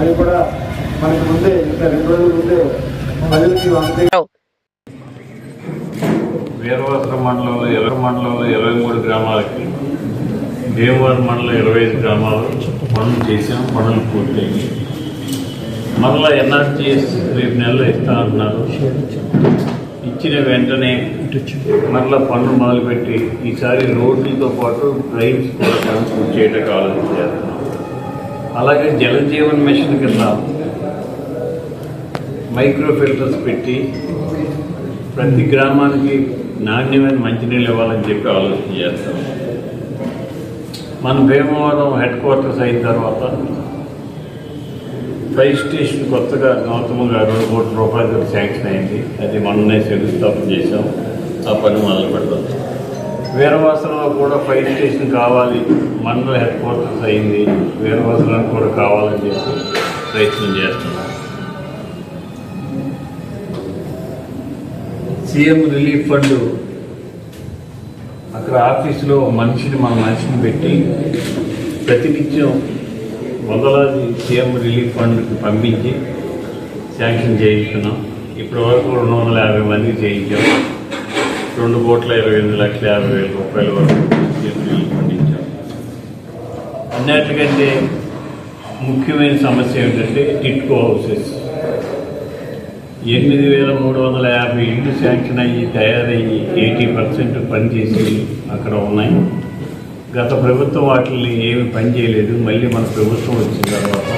అది కూడా మనకి ముందే ఇంకా 2 రోజుల ముందే ప్రజలకి వీరవాసరం మండలంలో 23 గ్రామాలకి, భీమవరం మండలం 25 గ్రామాలు పనులు చేసాం. పనులు పూర్తయ్యి మరలా ఎన్ఆర్జీఎస్ రేపు నెలలో ఇస్తా అంటున్నారు. ఇచ్చిన వెంటనే మరలా పనులు మొదలుపెట్టి ఈసారి రోడ్లతో పాటు డ్రైన్స్ కూడా పూర్తి చేయడానికి ఆలోచించారు. అలాగే జలజీవన్ మిషన్ కింద మైక్రో ఫిల్టర్స్ పెట్టి ప్రతి గ్రామానికి నాణ్యమైన మంచినీళ్ళు ఇవ్వాలని చెప్పి ఆలోచన చేస్తాం. మన భీమవరం హెడ్ క్వార్టర్స్ అయిన తర్వాత ఫైర్ స్టేషన్ కొత్తగా గౌతమ్గా 2 కోట్ల రూపాయలతో శాంక్షన్ అయింది. అది మొన్ననే శంకుస్థాపన చేశాం. ఆ పని మొదలు పెడతాం. వీరవాసరంలో కూడా ఫైర్ స్టేషన్ కావాలి, మండల హెడ్ క్వార్టర్స్ అయింది, వీరవాసరానికి కూడా కావాలని చెప్పి ప్రయత్నం చేస్తున్నాం. సీఎం రిలీఫ్ ఫండ్ అక్కడ ఆఫీసులో మన మనిషిని పెట్టి ప్రతినిత్యం వందలాది సీఎం రిలీఫ్ ఫండ్కి పంపించి శాంక్షన్ చేయించుకున్నాం. ఇప్పటి వరకు 250 మందికి చేయించాం. 2,28,50,000 రూపాయల వరకు సీఎం రిలీఫ్ ఫండ్ ఇచ్చాం. అన్నిటికంటే ముఖ్యమైన సమస్య ఏమిటంటే టిట్కో హౌసెస్. 8,350 ఇళ్ళు శాంక్షన్ అయ్యి తయారయ్యి 80% పనిచేసి అక్కడ ఉన్నాయి. గత ప్రభుత్వం వాటిని ఏమి పని చేయలేదు. మళ్ళీ మన ప్రభుత్వం వచ్చిన తర్వాత